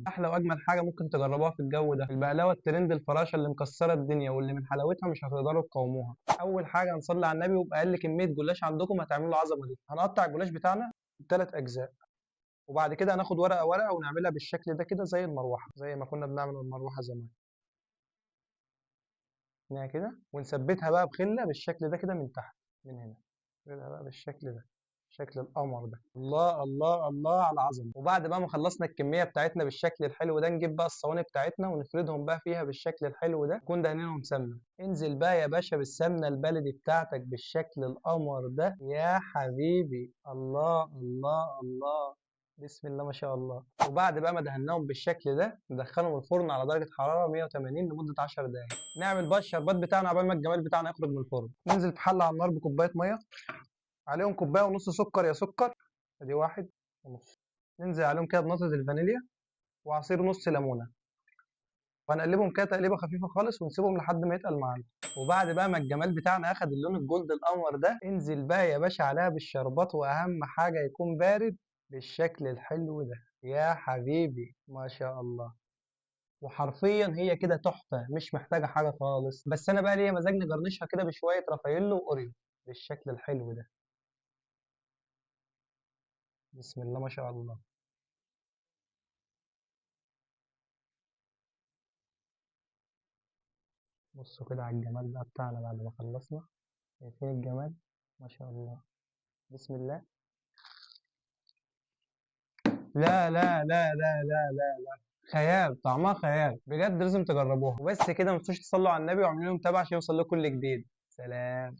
احلى واجمل حاجه ممكن تجربوها في الجو ده البقلاوه الترند الفراشه اللي مكسره الدنيا واللي من حلاوتها مش هتقدروا تقاوموها. اول حاجه هنصلي على النبي وباقل كميه جلاش عندكم هتعملوا العظمه دي. هنقطع الجلاش بتاعنا ثلاث اجزاء، وبعد كده هناخد ورقه ورقه ونعملها بالشكل ده كده زي المروحه، زي ما كنا بنعمل المروحه زمان. هنا كده ونثبتها بقى بخله بالشكل ده كده من تحت، من هنا كده بقى بالشكل ده، شكل القمر ده. الله الله الله على العظمه. وبعد بقى ما خلصنا الكميه بتاعتنا بالشكل الحلو ده نجيب بقى الصواني بتاعتنا ونفردهم بقى فيها بالشكل الحلو ده، نكون دهنينهم سمنه. انزل بقى يا باشا بالسمنه البلدي بتاعتك بالشكل القمر ده يا حبيبي. الله الله الله، بسم الله ما شاء الله. وبعد بقى ما دهناهم بالشكل ده ندخلهم الفرن على درجه حراره 180 لمده 10 دقائق. نعمل بقى الشربات بتاعنا عبال ما الجمال بتاعنا يخرج من الفرن. ننزل في حله على النار بكوبايه ميه، عليهم كوبايه ونص سكر يا سكر، ادي واحد ونص. ننزل عليهم كده بنقطه الفانيليا وعصير نص ليمونه، وهنقلبهم كده تقليبه خفيفه خالص ونسيبهم لحد ما يتقل معانا. وبعد بقى ما الجمال بتاعنا اخد اللون الجولد الانور ده انزل بقى يا باشا عليها بالشربات، واهم حاجه يكون بارد بالشكل الحلو ده يا حبيبي ما شاء الله. وحرفيا هي كده تحفه مش محتاجه حاجه خالص. بس انا بقى ليا مزاج نجرنشها كده بشويه رافاييلو واوريو بالشكل الحلو ده. بسم الله ما شاء الله. بصوا كده على الجمال بقى بتاعنا بعد ما خلصنا. شايفين الجمال؟ ما شاء الله. بسم الله. لا لا لا لا لا لا، خيال، طعمها خيال بجد، لازم تجربوها. وبس كده، ما تنسوش تصلوا على النبي واعملوا لهم تابع عشان يوصل لكم كل جديد. سلام.